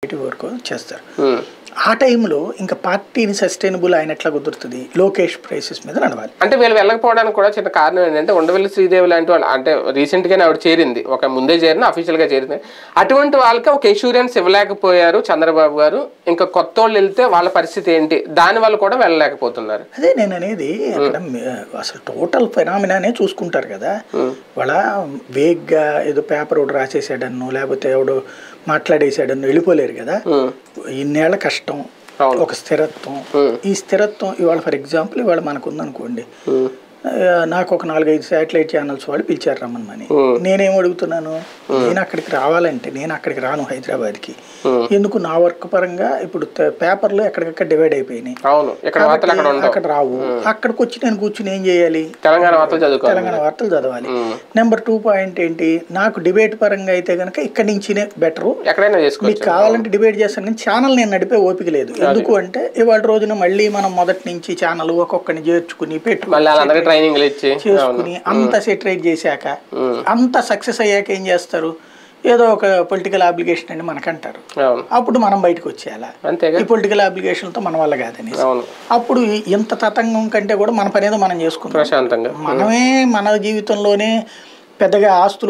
వరకు చేస్తారు. ఆ టైంలో ఇంకా పార్టీని సస్టైనబుల్ అయినట్లా కుదురుతుంది, లోకేష్ ప్రైసెస్ మీద నడవాలి. అంటే వీళ్ళు వెళ్ళకపోవడానికి కూడా చిన్న కారణం ఏంటంటే ఉండవల్లి శ్రీదేవి లాంటి వాళ్ళు, అంటే రీసెంట్గానే ఆవిడ చేరింది, ఒక ముందే చేరిన అఫీషియల్గా చేరింది. అటువంటి వాళ్ళకి ఒక ఎష్యూరెన్స్ ఇవ్వలేకపోయారు చంద్రబాబు గారు. ఇంకా కొత్త వాళ్ళు వెళ్తే వాళ్ళ పరిస్థితి ఏంటి, దాని వల్ల కూడా వెళ్ళలేకపోతున్నారు. అదే నేను అనేది, అక్కడ అసలు టోటల్ ఫెనామినానే చూసుకుంటారు కదా. వాళ్ళ వేగ్గా ఏదో పేపర్ ఒకటి రాసేసాడన్ను, లేకపోతే ఎవడో మాట్లాడేసాడన్ను వెళ్ళిపోలేరు కదా. ఇన్నేళ్ల కష్టం, ఒక స్థిరత్వం. ఈ స్థిరత్వం ఇవాళ ఫర్ ఎగ్జాంపుల్ ఇవాళ మనకు ఉందనుకోండి, నాకు ఒక 4-5 శాటిలైట్ ఛానల్స్ వాళ్ళు పిలిచారు రమ్మని. నేనేం అడుగుతున్నాను, నేను అక్కడికి రావాలంటే నేను అక్కడికి రాను హైదరాబాద్కి. ఎందుకు, నా వర్క్ పరంగా ఇప్పుడు పేపర్లు ఎక్కడికక్కడ డివైడ్ అయిపోయినాయి, అక్కడ రావు. అక్కడికి వచ్చి నేను కూర్చుని ఏం చేయాలి, తెలంగాణ వార్తలు చదవాలి. నెంబర్ 2 పాయింట్ ఏంటి, నాకు డిబేట్ పరంగా అయితే కనుక ఇక్కడి నుంచినే బెటరు, మీకు కావాలంటే డిబేట్ చేస్తాను, కానీ ఛానల్ నేను నడిపే ఓపిక లేదు. ఎందుకు అంటే ఇవాళ రోజున మళ్ళీ మనం మొదటి నుంచి ఛానల్ ఒక్కొక్కరిని చేర్చుకుని చేసుకుని అంత సెటరేట్ చేశాక అంత సక్సెస్ అయ్యాక ఏం చేస్తారు, ఏదో ఒక పొలిటికల్ అప్లికేషన్ అని మనకంటారు. అప్పుడు మనం బయటకు వచ్చేయాలా, ఈ పొలిటికల్ అప్లికేషన్ తో మన వల్ల కాదని. అప్పుడు ఇంత తతంగం కంటే కూడా మన పని ఏదో మనం చేసుకుంటాం. మనమే మన జీవితంలోనే పెద్దగా ఆస్తులు